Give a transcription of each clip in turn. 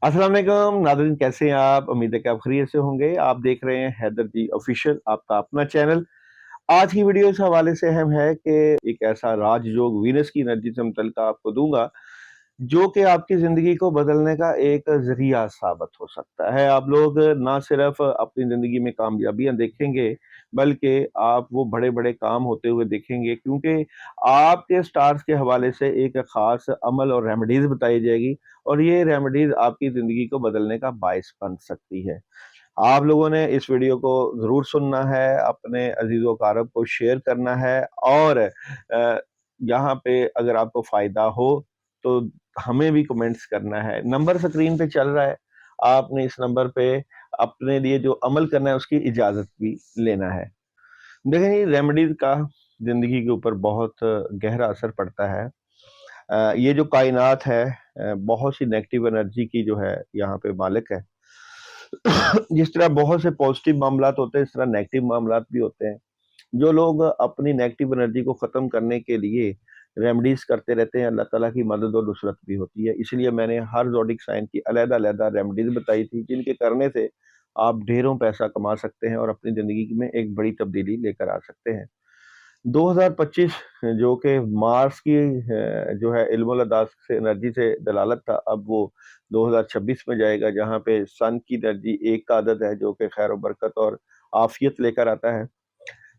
अस्सलाम वालेकुम नाज़रीन, कैसे हैं आप? उम्मीद है कि आप खैरियत से होंगे। आप देख रहे हैं हैदर जी ऑफिशियल, आपका अपना चैनल। आज की वीडियो इस हवाले से अहम है कि एक ऐसा राजयोग वीनस की एनर्जी से मुतल्लिक आपको दूंगा जो कि आपकी ज़िंदगी को बदलने का एक ज़रिया साबित हो सकता है। आप लोग ना सिर्फ अपनी ज़िंदगी में कामयाबियाँ देखेंगे, बल्कि आप वो बड़े-बड़े काम होते हुए देखेंगे, क्योंकि आपके स्टार्स के हवाले से एक ख़ास अमल और रेमेडीज़ बताई जाएगी और ये रेमेडीज़ आपकी ज़िंदगी को बदलने का बायस बन सकती है। आप लोगों ने इस वीडियो को ज़रूर सुनना है, अपने अज़ीज़ व अक़ारब को शेयर करना है और यहाँ पे अगर आपको फ़ायदा हो तो हमें भी कमेंट्स करना है। नंबर स्क्रीन पे चल रहा है, आपने इस नंबर पे अपने लिए जो अमल करना है उसकी इजाज़त भी लेना है। देखें, ये रेमेडीज़ का ज़िंदगी के ऊपर बहुत गहरा असर पड़ता है। ये जो कायनात है बहुत सी नेगेटिव एनर्जी की जो है यहाँ पे मालिक है। जिस तरह बहुत से पॉजिटिव मामलात होते हैं, इस तरह नेगेटिव मामलात भी होते हैं। जो लोग अपनी नेगेटिव एनर्जी को ख़त्म करने के लिए रेमेडीज़ करते रहते हैं, अल्लाह ताला की मदद और नुसरत भी होती है। इसलिए मैंने हर ज़ोडिक साइन की अलग-अलग रेमेडीज़ बताई थी, जिनके करने से आप ढेरों पैसा कमा सकते हैं और अपनी ज़िंदगी में एक बड़ी तब्दीली लेकर आ सकते हैं। 2025 जो कि मार्स की जो है इल्मुल अदास से एनर्जी से दलालत था, अब वो 2026 में जाएगा, जहाँ पे सन की एनर्जी एक का अदद है जो कि खैर और बरकत और आफ़ियत लेकर आता है।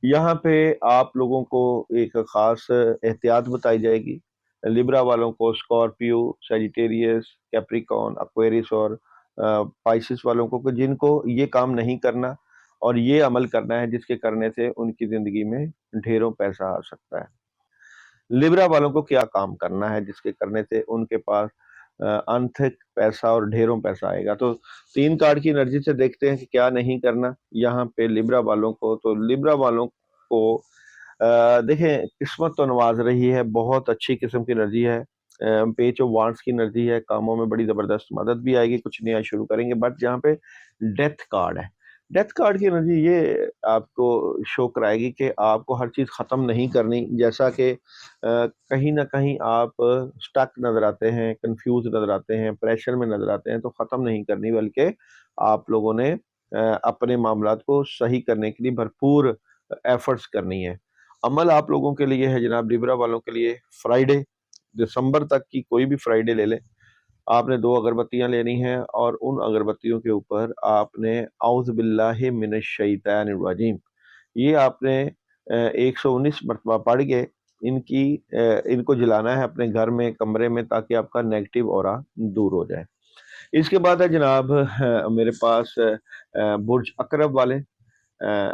यहाँ पे आप लोगों को एक ख़ास एहतियात बताई जाएगी। लिब्रा वालों को स्कॉर्पियो, सजिटेरियस, कैप्रिकॉर्न, एक्वेरियस और पाइसेस वालों को जिनको ये काम नहीं करना और ये अमल करना है जिसके करने से उनकी ज़िंदगी में ढेरों पैसा आ सकता है। लिब्रा वालों को क्या काम करना है जिसके करने से उनके पास अनथिक पैसा और ढेरों पैसा आएगा। तो 3 कार्ड की एनर्जी से देखते हैं कि क्या नहीं करना यहाँ पे लिब्रा वालों को। तो लिब्रा वालों को देखें, किस्मत तो नवाज रही है, बहुत अच्छी किस्म की एनर्जी है। पेज ऑफ वांड्स की एनर्जी है, कामों में बड़ी ज़बरदस्त मदद भी आएगी, कुछ नया शुरू करेंगे। बट जहाँ पे डेथ कार्ड है, डेथ कार्ड की एनर्जी ये आपको शो कराएगी कि आपको हर चीज़ ख़त्म नहीं करनी। जैसा कि कहीं न कहीं आप स्टक नज़र आते हैं, कन्फ्यूज़ नज़र आते हैं, प्रेशर में नज़र आते हैं, तो ख़त्म नहीं करनी, बल्कि आप लोगों ने अपने मामलात को सही करने के लिए भरपूर एफ़र्ट्स करनी है। अमल आप लोगों के लिए है जनाब, लिब्रा वालों के लिए फ्राइडे, दिसंबर तक की कोई भी फ्राइडे ले लें। आपने 2 अगरबत्तियाँ लेनी हैं और उन अगरबत्तियों के ऊपर आपने औज़ु बिल्लाहि मिनश शैतानिर रजीम, ये आपने 119 मरतबा पढ़ के इनको जलाना है अपने घर में, कमरे में, ताकि आपका नेगेटिव ऑरा दूर हो जाए। इसके बाद है जनाब मेरे पास बुर्ज अकरब वाले,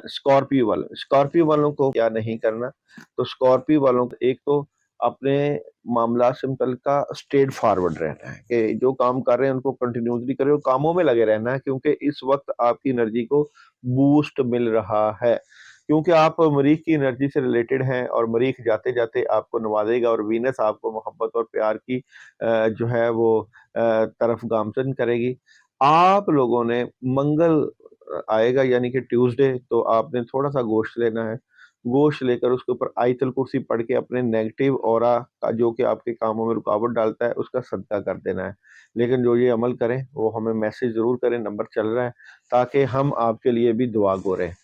स्कॉर्पियो वालों को क्या नहीं करना। तो स्कॉर्पियो वालों को एक तो अपने मामला से मुतल्लिका स्ट्रेट फॉरवर्ड रहना है कि जो काम कर रहे हैं उनको कंटिन्यूसली करें और कामों में लगे रहना है, क्योंकि इस वक्त आपकी एनर्जी को बूस्ट मिल रहा है, क्योंकि आप मरीख की एनर्जी से रिलेटेड हैं और मरीख जाते जाते आपको नवाजेगा और वीनस आपको मोहब्बत और प्यार की जो है वो तरफ गामजन करेगी। आप लोगों ने मंगल आएगा यानी कि ट्यूसडे, तो आपने थोड़ा-सा गोश्त लेना है। गोश्त लेकर उसके ऊपर आयतुल कुर्सी पढ़ के अपने नेगेटिव ऑरा का, जो कि आपके कामों में रुकावट डालता है, उसका सदका कर देना है। लेकिन जो ये अमल करें वो हमें मैसेज ज़रूर करें, नंबर चल रहा है, ताकि हम आपके लिए भी दुआ गो रहें।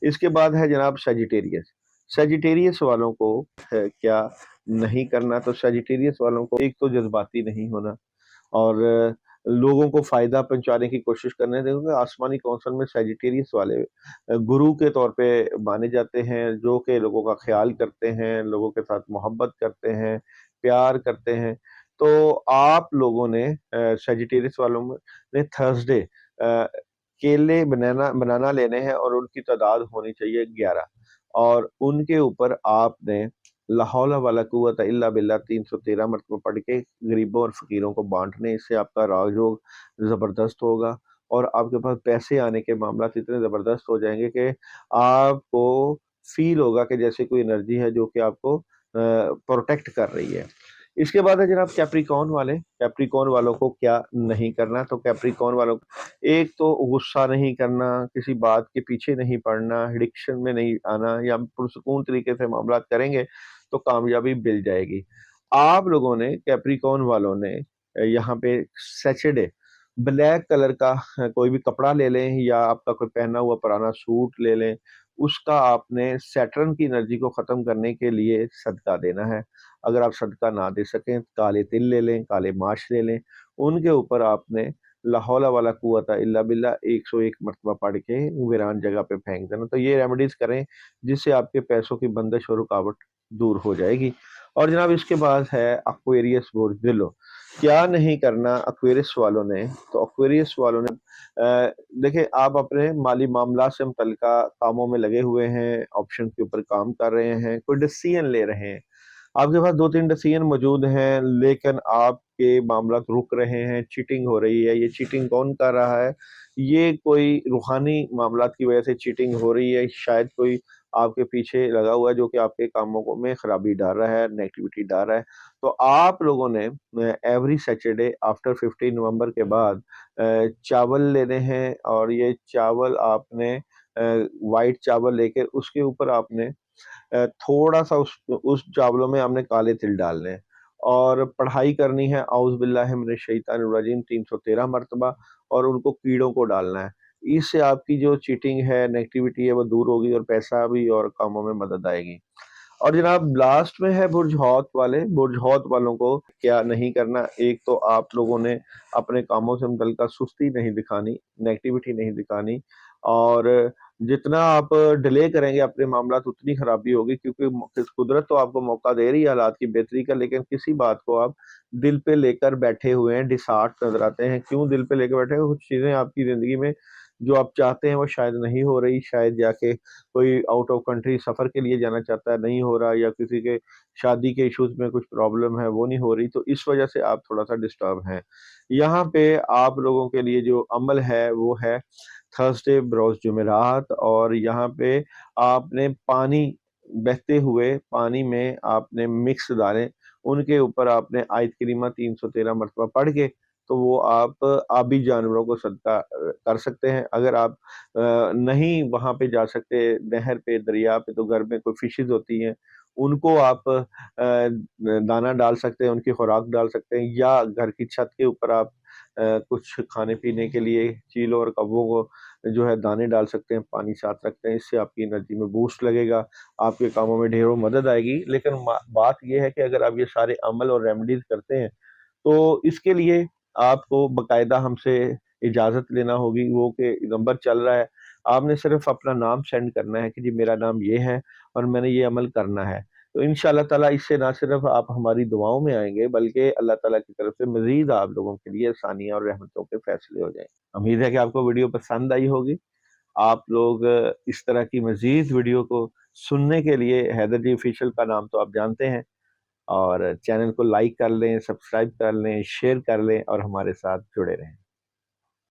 इसके बाद है जनाब सजिटेरियस। सजिटेरियस वालों को क्या नहीं करना। तो सजिटेरियस वालों को एक तो जज़्बाती नहीं होना और लोगों को फ़ायदा पहुँचाने की कोशिश करने दें, क्योंकि आसमानी कौंसल में सजिटेरियस वाले गुरु के तौर पे माने जाते हैं, जो कि लोगों का ख़्याल करते हैं, लोगों के साथ मोहब्बत करते हैं, प्यार करते हैं। तो आप लोगों ने सजिटेरियस वालों में ने थर्सडे केले, बनाना लेने हैं और उनकी तादाद होनी चाहिए 11 और उनके ऊपर आपने ला हौला वला कुव्वता इल्ला बिल्लाह 313 मरतबा पढ़ के गरीबों और फ़कीरों को बाँटने। इससे आपका राजयोग ज़बरदस्त होगा और आपके पास पैसे आने के मामलात इतने ज़बरदस्त हो जाएँगे कि आपको फ़ील होगा कि जैसे कोई एनर्जी है जो कि आपको प्रोटेक्ट कर रही है। इसके बाद है जनाब कैप्रिकॉर्न वाले। कैप्रिकॉर्न वालों को क्या नहीं करना। तो कैप्रिकॉर्न वालों को एक तो गुस्सा नहीं करना, किसी बात के पीछे नहीं पड़ना, एडिक्शन में नहीं आना, या पुरसुकून तरीके से मामलात करेंगे तो कामयाबी मिल जाएगी। आप लोगों ने, कैप्रिकॉर्न वालों ने यहाँ पे सैटरडे ब्लैक कलर का कोई भी कपड़ा ले लें या आपका कोई पहना हुआ पुराना सूट ले लें, उसका आपने सैटर्न की एनर्जी को ख़त्म करने के लिए सदका देना है। अगर आप सदका ना दे सकें, काले तिल ले लें, काले माश ले लें, उनके ऊपर आपने ला हौला वला कुव्वता इल्ला बिल्लाह 101 मरतबा पढ़ के वीरान जगह पे फेंक देना। तो ये रेमेडीज़ करें जिससे आपके पैसों की बंदिश और रुकावट दूर हो जाएगी। और जनाब इसके बाद है एक्वेरियस बुर्ज दिलो। क्या नहीं करना एक्वेरियस वालों ने, तो एक्वेरियस वालों ने देखिए आप अपने माली मामला से मुतल्लिका कामों में लगे हुए हैं, ऑप्शन के ऊपर काम कर रहे हैं, कोई डिसीजन ले रहे हैं, आपके पास 2-3 डिसीजन मौजूद हैं, लेकिन आपके मामला रुक रहे हैं, चीटिंग हो रही है। ये चीटिंग कौन कर रहा है? ये कोई रूहानी मामलात की वजह से चीटिंग हो रही है, शायद कोई आपके पीछे लगा हुआ है जो कि आपके कामों को में खराबी डाल रहा है, नेगेटिविटी डाल रहा है। तो आप लोगों ने एवरी सैटरडे आफ्टर 15 नवंबर के बाद चावल लेने हैं, और ये चावल आपने व्हाइट चावल लेके उसके ऊपर आपने थोड़ा सा उस चावलों में हमने काले तिल डालने हैं, और पढ़ाई करनी है औज़ बिल्लाहि मिनश शैतानिर रजीम 313 मरतबा, और उनको कीड़ों को डालना है। इससे आपकी जो चीटिंग है, नेगेटिविटी है, वो दूर होगी और पैसा भी और कामों में मदद आएगी। और जनाब लास्ट में है बुर्ज हौत वाले। बुर्ज हौत वालों को क्या नहीं करना, एक तो आप लोगों ने अपने कामों से मुतल्लिका सुस्ती नहीं दिखानी, नेगेटिविटी नहीं दिखानी, और जितना आप डिले करेंगे अपने मामला तो उतनी खराबी होगी, क्योंकि कुदरत तो आपको मौका दे रही है हालात की बेहतरी का, लेकिन किसी बात को आप दिल पे लेकर बैठे हुए हैं, डिसहार्ट नजर आते हैं। क्यों दिल पे लेकर बैठे हैं? कुछ चीज़ें आपकी ज़िंदगी में जो आप चाहते हैं वो शायद नहीं हो रही, शायद जाके कोई आउट ऑफ कंट्री सफ़र के लिए जाना चाहता है, नहीं हो रहा, या किसी के शादी के इश्यूज़ में कुछ प्रॉब्लम है, वो नहीं हो रही, तो इस वजह से आप थोड़ा-सा डिस्टर्ब हैं। यहाँ पे आप लोगों के लिए जो अमल है वो है थर्सडे बरोज़ जुमेरात, और यहाँ पे आपने पानी, बहते हुए पानी में आपने मिक्स दालें, उनके ऊपर आपने आयत करीमा 313 मरतबा पढ़ के, तो वो आप आबी जानवरों को सदका कर सकते हैं। अगर आप नहीं वहाँ पे जा सकते नहर पे, दरिया पे, तो घर में कोई फिशेज़ होती हैं, उनको आप दाना डाल सकते हैं, उनकी खुराक डाल सकते हैं, या घर की छत के ऊपर आप कुछ खाने-पीने के लिए चीलों और कौवों को जो है दाने डाल सकते हैं, पानी साथ रखते हैं, इससे आपकी एनर्जी में बूस्ट लगेगा, आपके कामों में ढेरों मदद आएगी। लेकिन बात ये है कि अगर आप ये सारे अमल और रेमेडीज़ करते हैं, तो इसके लिए आपको बाकायदा हमसे इजाज़त लेना होगी, वो कि नंबर चल रहा है, आपने सिर्फ़ अपना नाम सेंड करना है कि जी मेरा नाम ये है और मैंने ये अमल करना है। तो इंशाअल्लाह ताला इससे ना सिर्फ़ आप हमारी दुआओं में आएँगे, बल्कि अल्लाह ताला की तरफ से मज़ीद आप लोगों के लिए आसानियाँ और रहमतों के फ़ैसले हो जाएँ। उम्मीद है कि आपको वीडियो पसंद आई होगी। आप लोग इस तरह की मज़ीद वीडियो को सुनने के लिए हैदर जी ऑफ़िशियल का नाम तो आप जानते हैं, और चैनल को लाइक कर लें, सब्सक्राइब कर लें, शेयर कर लें और हमारे साथ जुड़े रहें।